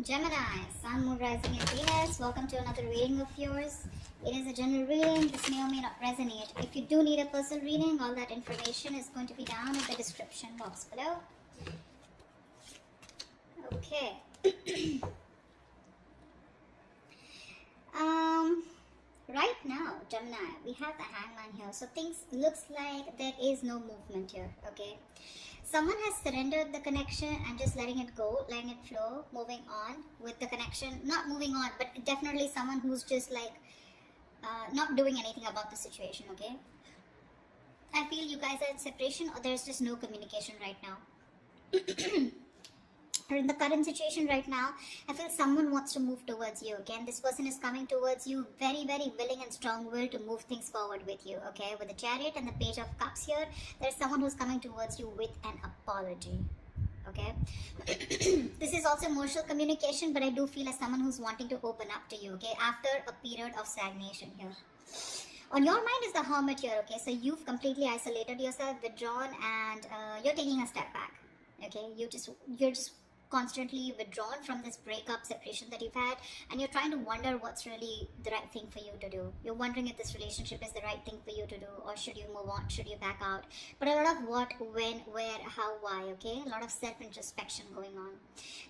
Gemini, Sun, Moon, Rising, and Venus. Welcome to another reading of yours. It is a general reading. This may or may not resonate. If you do need a personal reading, all that information is going to be down in the description box below. Okay. Right now, Gemini, we have the Hangman here. So things looks like there is no movement here. Okay. Someone has surrendered the connection and just letting it go, letting it flow, moving on with the connection. Not moving on, but definitely someone who's just like not doing anything about the situation, okay? I feel you guys are in separation or there's just no communication right now. Or in the current situation right now, I feel someone wants to move towards you, okay? And this person is coming towards you very, very willing and strong-willed to move things forward with you, okay? With the Chariot and the Page of Cups here, there's someone who's coming towards you with an apology, okay? This is also emotional communication, but I do feel as someone who's wanting to open up to you, okay? After a period of stagnation here. On your mind is the Hermit here, okay? So you've completely isolated yourself, withdrawn, and you're taking a step back, okay? You're just constantly withdrawn from this breakup, separation that you've had, and you're trying to wonder what's really the right thing for you to do. You're wondering if this relationship is the right thing for you to do, or should you move on, should you back out. But a lot of what, when, where, how, why, okay? A lot of self-introspection going on.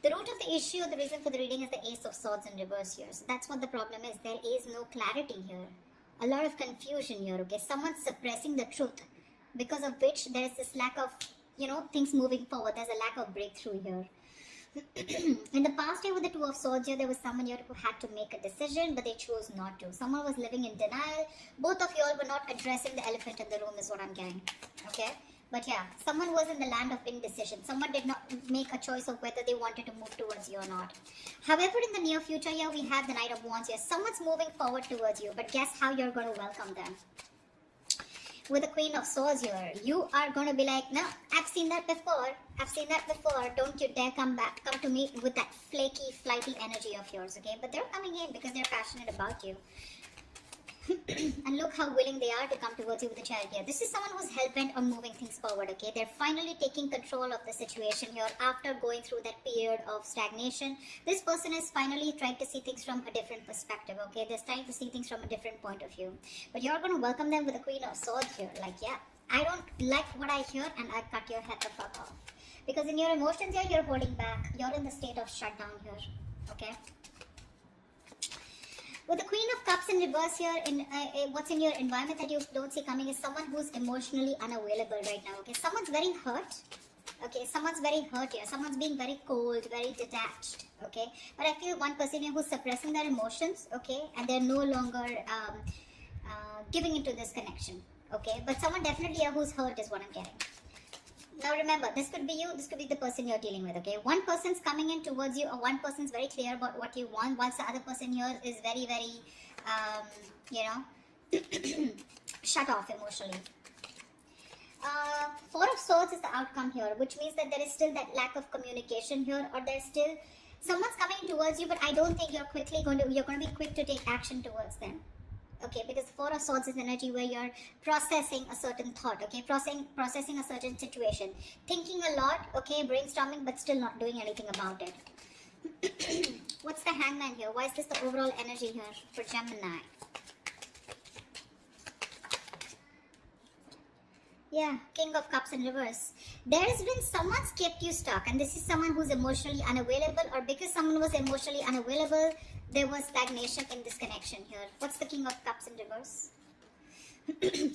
The root of the issue, the reason for the reading is the Ace of Swords in reverse here. So that's what the problem is. There is no clarity here. A lot of confusion here, okay? Someone's suppressing the truth, because of which there is this lack of, things moving forward. There's a lack of breakthrough here. In the past year with the Two of Swords here, there was someone here who had to make a decision, but they chose not to. Someone was living in denial. Both of you all were not addressing the elephant in the room is what I'm getting. Okay? But yeah, someone was in the land of indecision. Someone did not make a choice of whether they wanted to move towards you or not. However, in the near future here, we have the Knight of Wands here. Someone's moving forward towards you, but guess how you're going to welcome them? With the Queen of Swords here, you are going to be like, no, I've seen that before. Don't you dare come to me with that flaky, flighty energy of yours, okay? But they're coming in because they're passionate about you. And look how willing they are to come towards you with the Chariot here. This is someone who's hell-bent on moving things forward, okay? They're finally taking control of the situation here after going through that period of stagnation. This person is finally trying to see things from a different perspective, okay? They're trying to see things from a different point of view. But you're going to welcome them with the Queen of Swords here. Like, yeah, I don't like what I hear and I cut your head the fuck off. Because in your emotions here, you're holding back. You're in the state of shutdown here, okay? With the Queen of Cups in reverse here, what's in your environment that you don't see coming is someone who's emotionally unavailable right now, okay? Someone's very hurt, okay? Someone's very hurt here. Someone's being very cold, very detached, okay? But I feel one person here who's suppressing their emotions, okay? And they're no longer giving into this connection, okay? But someone definitely here who's hurt is what I'm getting. Now remember, this could be you, this could be the person you're dealing with, okay? One person's coming in towards you, or one person's very clear about what you want, whilst the other person here is very, very, shut off emotionally. Four of Swords is the outcome here, which means that there is still that lack of communication here, or there's still, someone's coming towards you, but I don't think you're going to be quick to take action towards them. Okay, because the Four of Swords is energy where you're processing a certain thought, okay, processing a certain situation, thinking a lot, okay, brainstorming, but still not doing anything about it. What's the Hangman here? Why is this the overall energy here for Gemini? Yeah, King of Cups in reverse. There has been someone's kept you stuck, and this is someone who's emotionally unavailable, or because someone was emotionally unavailable, there was stagnation in this connection here. What's the King of Cups in reverse?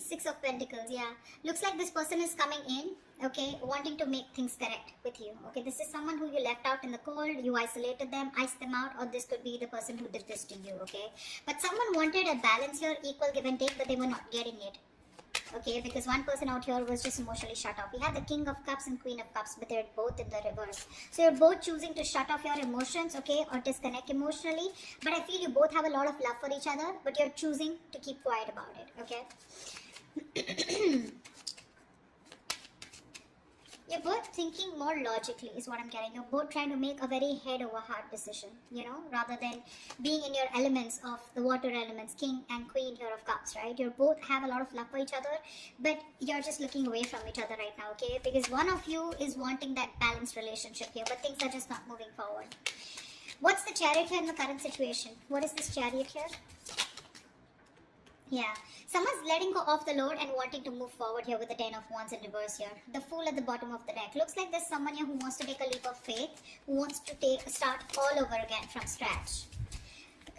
Six of Pentacles, yeah. Looks like this person is coming in, okay, wanting to make things correct with you. Okay, this is someone who you left out in the cold, you isolated them, iced them out, or this could be the person who did this to you, okay? But someone wanted a balance here, equal give and take, but they were not getting it. Okay, because one person out here was just emotionally shut off. We have the King of Cups and Queen of Cups, but they're both in the reverse. So you're both choosing to shut off your emotions, okay, or disconnect emotionally. But I feel you both have a lot of love for each other, but you're choosing to keep quiet about it, okay? You're both thinking more logically is what I'm getting. You're both trying to make a very head over heart decision, rather than being in your elements of the water elements, King and Queen here of Cups, right? You both have a lot of love for each other, but you're just looking away from each other right now, okay? Because one of you is wanting that balanced relationship here, but things are just not moving forward. What's the Chariot here in the current situation? What is this Chariot here? Yeah, someone's letting go of the load and wanting to move forward here with the 10 of Wands in reverse here. The Fool at the bottom of the deck. Looks like there's someone here who wants to take a leap of faith, who wants to start all over again from scratch.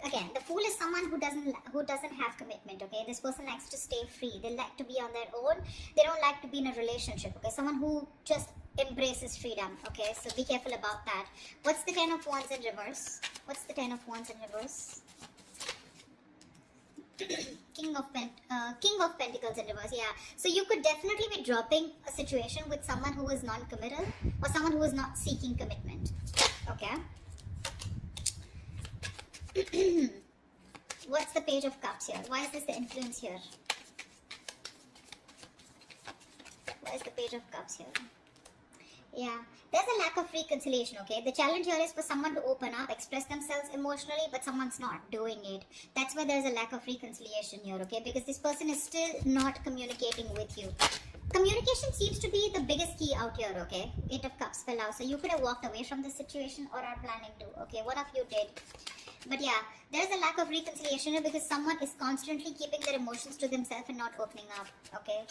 Again, the Fool is someone who doesn't have commitment, okay? This person likes to stay free. They like to be on their own. They don't like to be in a relationship, okay? Someone who just embraces freedom, okay? So be careful about that. What's the 10 of Wands in reverse? What's the 10 of Wands in reverse? King of Pentacles in reverse, yeah. So you could definitely be dropping a situation with someone who is non-committal or someone who is not seeking commitment, okay? What's the Page of Cups here? Why is this the influence here? Why is the Page of Cups here? Yeah, there's a lack of reconciliation, okay? The challenge here is for someone to open up, express themselves emotionally, but someone's not doing it. That's why there's a lack of reconciliation here, okay? Because this person is still not communicating with you. Communication seems to be the biggest key out here, okay? 8 of Cups fell out. So you could have walked away from this situation or are planning to, okay? One of you did. But yeah, there's a lack of reconciliation here because someone is constantly keeping their emotions to themselves and not opening up, okay?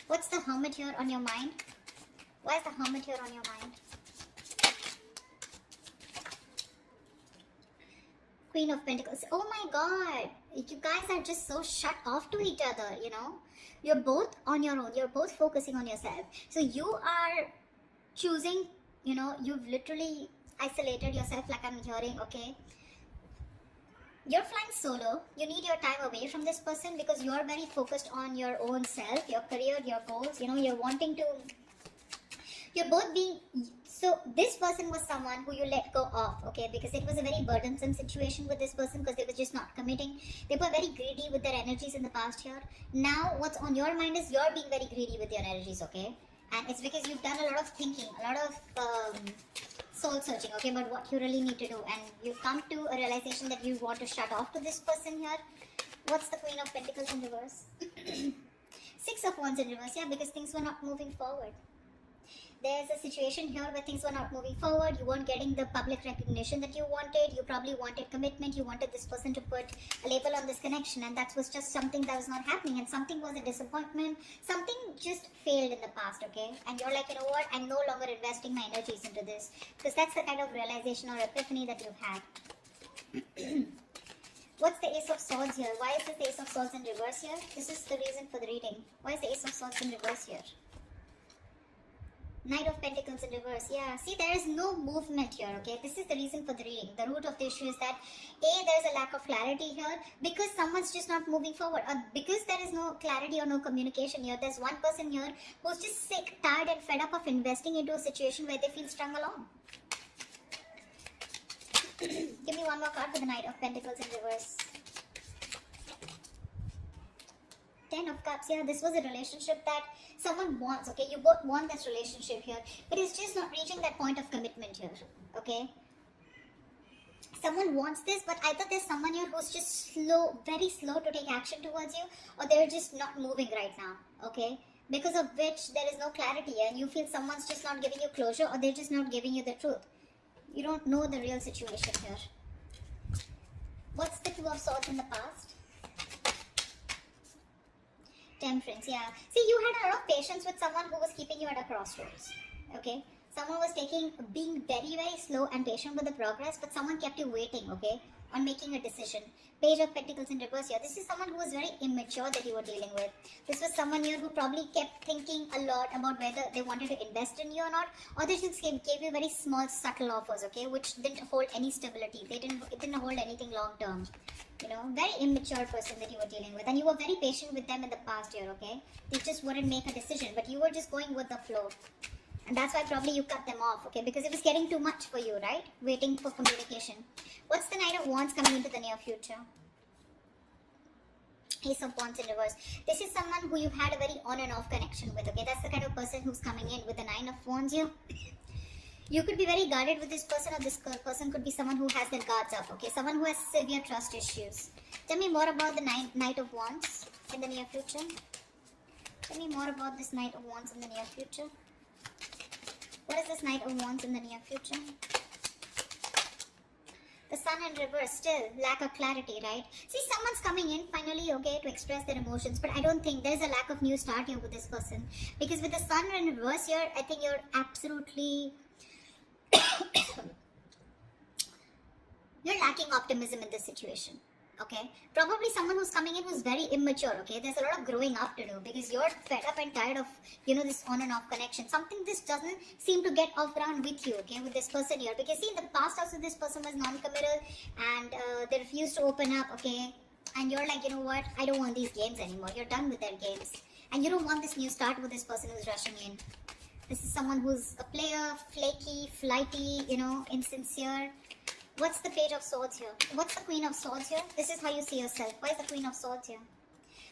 What's the Hermit here on your mind? Why is the Hermit here on your mind? Queen of Pentacles. Oh my God. You guys are just so shut off to each other, you know. You're both on your own. You're both focusing on yourself. So you are choosing, you know, you've literally isolated yourself like I'm hearing, okay. You're flying solo. You need your time away from this person because you're very focused on your own self, your career, your goals. You know, you're wanting to... You're both being... So this person was someone who you let go of, okay? Because it was a very burdensome situation with this person because they were just not committing. They were very greedy with their energies in the past year. Now what's on your mind is you're being very greedy with your energies, okay? And it's because you've done a lot of thinking, a lot of soul searching, okay, about what you really need to do. And you've come to a realization that you want to shut off to this person here. What's the Queen of Pentacles in reverse? 6 of Wands in reverse, yeah, because things were not moving forward. There's a situation here where things were not moving forward. You weren't getting the public recognition that you wanted. You probably wanted commitment. You wanted this person to put a label on this connection, and that was just something that was not happening, and something was a disappointment. Something just failed in the past, okay? And you're like, you know what? I'm no longer investing my energies into this because that's the kind of realization or epiphany that you've had. What's the Ace of Swords here? Why is this Ace of Swords in reverse here? This is the reason for the reading. Why is the Ace of Swords in reverse here? Knight of Pentacles in reverse. Yeah, see, there is no movement here, okay? This is the reason for the reading. The root of the issue is that, A, there's a lack of clarity here because someone's just not moving forward. Or because there is no clarity or no communication here, there's one person here who's just sick, tired and fed up of investing into a situation where they feel strung along. Give me one more card for the Knight of Pentacles in reverse. 10 of Cups. Yeah, this was a relationship that someone wants, okay? You both want this relationship here, but it's just not reaching that point of commitment here, okay? Someone wants this, but either there's someone here who's just slow, very slow to take action towards you, or they're just not moving right now, okay? Because of which there is no clarity and you feel someone's just not giving you closure, or they're just not giving you the truth. You don't know the real situation here. What's the Two of Swords in the past? Temperance, yeah. See, you had a lot of patience with someone who was keeping you at a crossroads, okay? Someone was being very, very slow and patient with the progress, but someone kept you waiting, okay, on making a decision. Page of Pentacles in reverse here. This is someone who was very immature that you were dealing with. This was someone here who probably kept thinking a lot about whether they wanted to invest in you or not, or they just gave you very small, subtle offers, okay, which didn't hold any stability. It didn't hold anything long term. You know, very immature person that you were dealing with, and you were very patient with them in the past year, okay? They just wouldn't make a decision, but you were just going with the flow. And that's why probably you cut them off, okay? Because it was getting too much for you, right? Waiting for communication. What's the Knight of Wands coming into the near future? Ace of Wands in reverse. This is someone who you've had a very on and off connection with, okay? That's the kind of person who's coming in with the 9 of Wands here. You could be very guarded with this person, or this person could be someone who has their guards up, okay? Someone who has severe trust issues. Tell me more about the Knight of Wands in the near future. Tell me more about this Knight of Wands in the near future. What is this Knight of Wands in the near future? sun in reverse, still lack of clarity, right? See, someone's coming in finally, okay, to express their emotions, but I don't think there's a lack of new start here with this person, because with the sun in reverse here, I think you're absolutely you're lacking optimism in this situation. Okay, probably someone who's coming in who's very immature. Okay, there's a lot of growing up to do, because you're fed up and tired of, you know, this on and off connection. Something this doesn't seem to get off ground with you. Okay, with this person here, because see, in the past also this person was non-committal and they refused to open up. Okay, and you're like, you know what, I don't want these games anymore. You're done with their games, and you don't want this new start with this person who's rushing in. This is someone who's a player, flaky, flighty, you know, insincere. What's the Page of Swords here? What's the Queen of Swords here? This is how you see yourself. Why is the Queen of Swords here?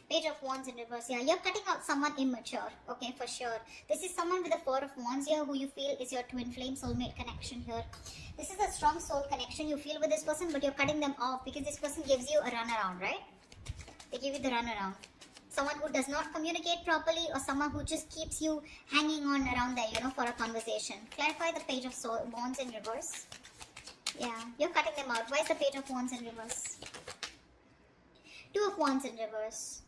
Page of Wands in reverse. Yeah, you're cutting out someone immature. Okay, for sure. This is someone with the Four of Wands here who you feel is your twin flame soulmate connection here. This is a strong soul connection you feel with this person, but you're cutting them off because this person gives you a runaround, right? They give you the runaround. Someone who does not communicate properly, or someone who just keeps you hanging on around there, you know, for a conversation. Clarify the Page of Wands in reverse. Yeah, you're cutting them out. Why is the Page of Wands in reverse? Two of Wands in reverse.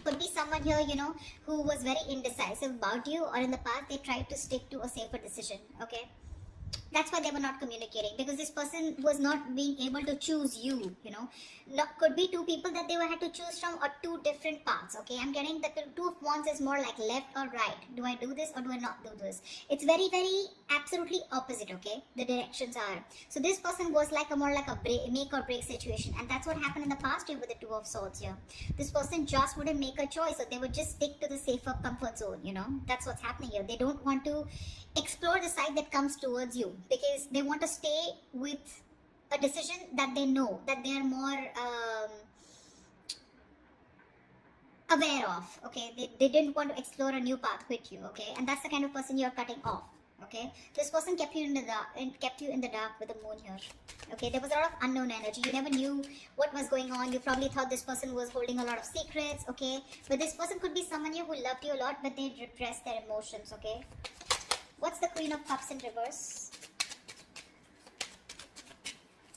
Could be someone here, you know, who was very indecisive about you, or in the past they tried to stick to a safer decision, okay? That's why they were not communicating, because this person was not being able to choose you, you know. Could be two people that they had to choose from, or two different paths, okay? I'm getting that the Two of Wands is more like left or right. Do I do this or do I not do this? It's very, very absolutely opposite, okay? The directions are. So this person was like a more like a make or break situation, and that's what happened in the past year with the Two of Swords here. This person just wouldn't make a choice, so they would just stick to the safer comfort zone, you know. That's what's happening here. They don't want to explore the side that comes towards you, because they want to stay with a decision that they know, that they are more aware of, okay? They didn't want to explore a new path with you, okay? And that's the kind of person you're cutting off, okay? This person kept you in the dark, and kept you in the dark with the moon here, okay? There was a lot of unknown energy. You never knew what was going on. You probably thought this person was holding a lot of secrets, okay? But this person could be someone who loved you a lot, but they repressed their emotions, okay? What's the Queen of Cups in reverse?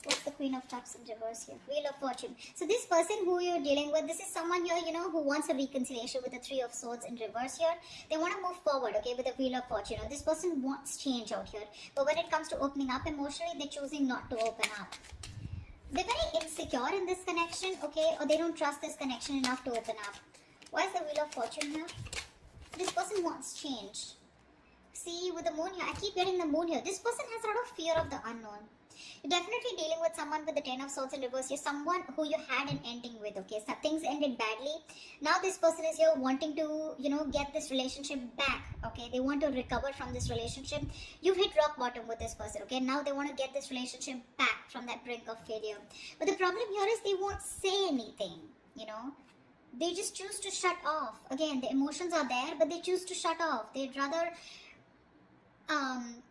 What's the Queen of Cups in reverse here? Wheel of Fortune. So this person who you're dealing with, this is someone here, you know, who wants a reconciliation with the Three of Swords in reverse here. They want to move forward, okay, with the Wheel of Fortune. This person wants change out here. But when it comes to opening up emotionally, they're choosing not to open up. They're very insecure in this connection, okay, or they don't trust this connection enough to open up. Why is the Wheel of Fortune here? This person wants change. See, with the moon here, I keep getting the moon here. This person has a lot of fear of the unknown. You're definitely dealing with someone with the Ten of Swords in reverse. You're someone who you had an ending with, okay? So things ended badly. Now this person is here wanting to, you know, get this relationship back, okay? They want to recover from this relationship. You've hit rock bottom with this person, okay? Now they want to get this relationship back from that brink of failure. But the problem here is they won't say anything, you know? They just choose to shut off. Again, the emotions are there, but they choose to shut off. They'd rather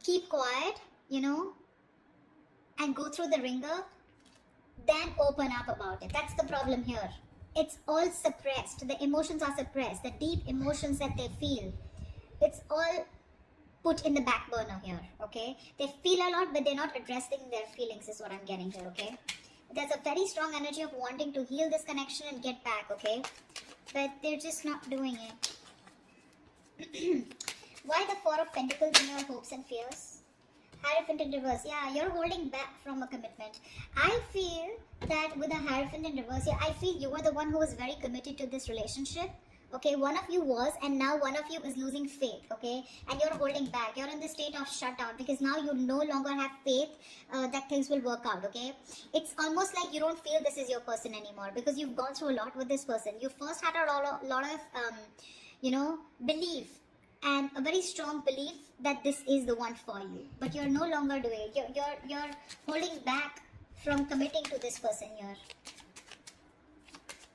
keep quiet, you know, and go through the ringer than open up about it. That's the problem here. It's all suppressed. The emotions are suppressed. The deep emotions that they feel, it's all put in the back burner here, okay? They feel a lot, but they're not addressing their feelings is what I'm getting here, okay? There's a very strong energy of wanting to heal this connection and get back, okay? But they're just not doing it. Why the Four of Pentacles in your hopes and fears? Hierophant in reverse. Yeah, you're holding back from a commitment. I feel that with the Hierophant in reverse, yeah, I feel you were the one who was very committed to this relationship. Okay, one of you was, and now one of you is losing faith, okay? And you're holding back. You're in the state of shutdown because now you no longer have faith that things will work out, okay? It's almost like you don't feel this is your person anymore because you've gone through a lot with this person. You first had a lot of you know, belief, and a very strong belief that this is the one for you. But you're no longer doing it. You're holding back from committing to this person here.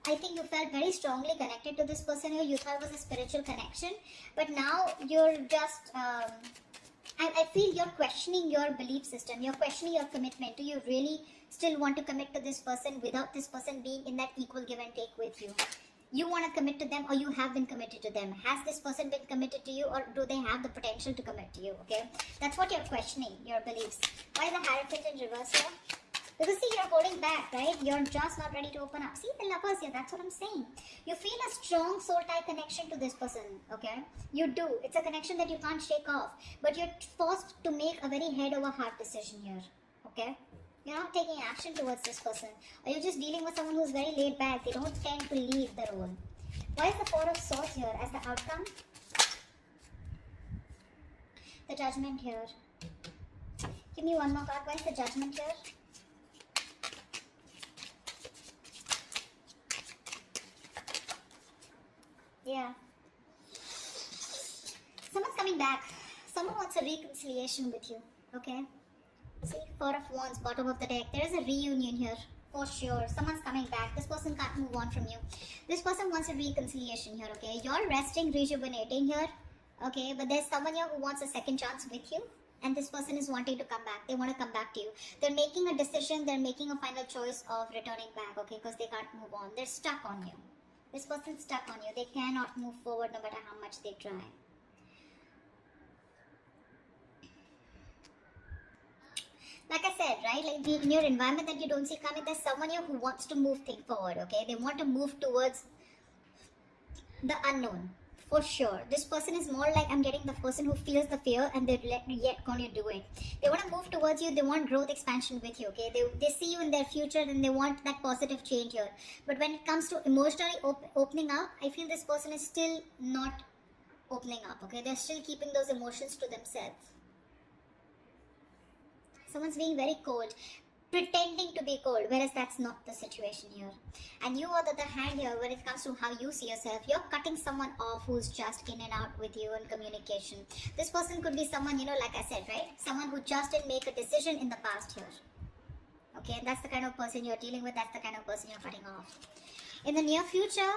I think you felt very strongly connected to this person here. You thought it was a spiritual connection. But now you're just... I feel you're questioning your belief system. You're questioning your commitment. Do you really still want to commit to this person without this person being in that equal give and take with you? You want to commit to them, or you have been committed to them? Has this person been committed to you, or do they have the potential to commit to you? Okay, that's what you're questioning, your beliefs. Why the Hierophant in reverse here? Because see, you're holding back, right? You're just not ready to open up. See, the lovers here, that's what I'm saying. You feel a strong soul tie connection to this person, okay? You do. It's a connection that you can't shake off. But you're forced to make a very head over heart decision here, okay? You're not taking action towards this person. Or you're just dealing with someone who's very laid back. They don't tend to lead the role. Why is the Four of Swords here as the outcome? The Judgment here. Give me one more card. Why is the Judgment here? Yeah. Someone's coming back. Someone wants a reconciliation with you. Okay? See, Four of Wands, bottom of the deck. There is a reunion here. For sure. Someone's coming back. This person can't move on from you. This person wants a reconciliation here. Okay? You're resting, rejuvenating here. Okay? But there's someone here who wants a second chance with you. And this person is wanting to come back. They want to come back to you. They're making a decision. They're making a final choice of returning back. Okay? Because they can't move on. They're stuck on you. This person's stuck on you. They cannot move forward no matter how much they try. Like I said, right? Like in your environment that you don't see coming, there's someone here who wants to move things forward, okay? They want to move towards the unknown. For sure. This person is more like, I'm getting the person who feels the fear and they're yet going to do it. They want to move towards you. They want growth, expansion with you, okay? They see you in their future and they want that positive change here. But when it comes to emotionally opening up, I feel this person is still not opening up, okay? They're still keeping those emotions to themselves. Someone's being very cold, pretending to be cold, whereas that's not the situation here. And you, on the other hand here, when it comes to how you see yourself, you're cutting someone off who's just in and out with you in communication. This person could be someone, like I said, right? Someone who just didn't make a decision in the past here. Okay, that's the kind of person you're dealing with. That's the kind of person you're cutting off. In the near future,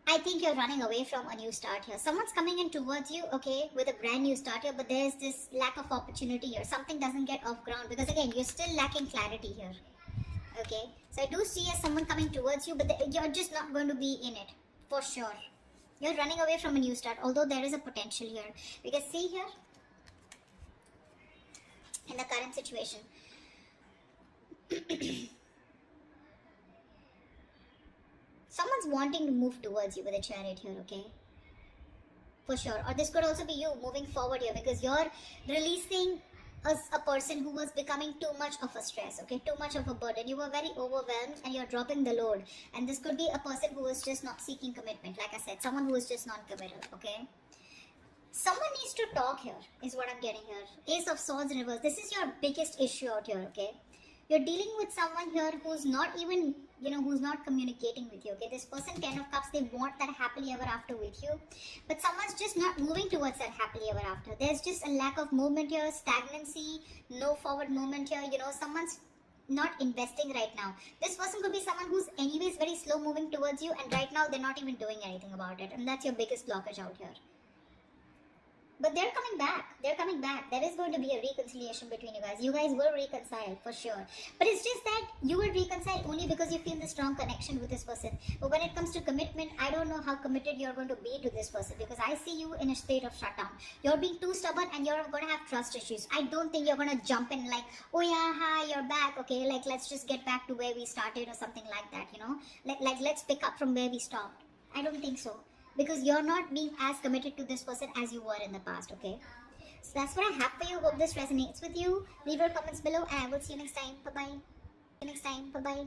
I think you're running away from a new start here. Someone's coming in towards you, okay, with a brand new start here, but there's this lack of opportunity here. Something doesn't get off ground because, again, you're still lacking clarity here, okay? So I do see someone coming towards you, but you're just not going to be in it, for sure. You're running away from a new start, although there is a potential here. Because see here, in the current situation, someone's wanting to move towards you with a Chariot here, okay? For sure. Or this could also be you moving forward here because you're releasing a person who was becoming too much of a stress, okay? Too much of a burden. You were very overwhelmed and you're dropping the load. And this could be a person who is just not seeking commitment. Like I said, someone who is just non-committal, okay? Someone needs to talk here, is what I'm getting here. Ace of Swords in reverse. This is your biggest issue out here, okay? You're dealing with someone here who's not even, who's not communicating with you, okay? This person, 10 of Cups, they want that happily ever after with you. But someone's just not moving towards that happily ever after. There's just a lack of movement here, stagnancy, no forward movement here. Someone's not investing right now. This person could be someone who's anyways very slow moving towards you, and right now they're not even doing anything about it. And that's your biggest blockage out here. But they're coming back. They're coming back. There is going to be a reconciliation between you guys. You guys will reconcile for sure. But it's just that you will reconcile only because you feel the strong connection with this person. But when it comes to commitment, I don't know how committed you're going to be to this person because I see you in a state of shutdown. You're being too stubborn and you're going to have trust issues. I don't think you're going to jump in like, oh yeah, hi, you're back. Okay, like let's just get back to where we started or something like that, Like let's pick up from where we stopped. I don't think so. Because you're not being as committed to this person as you were in the past, okay? So that's what I have for you. Hope this resonates with you. Leave your comments below and I will see you next time. Bye-bye. See you next time. Bye-bye.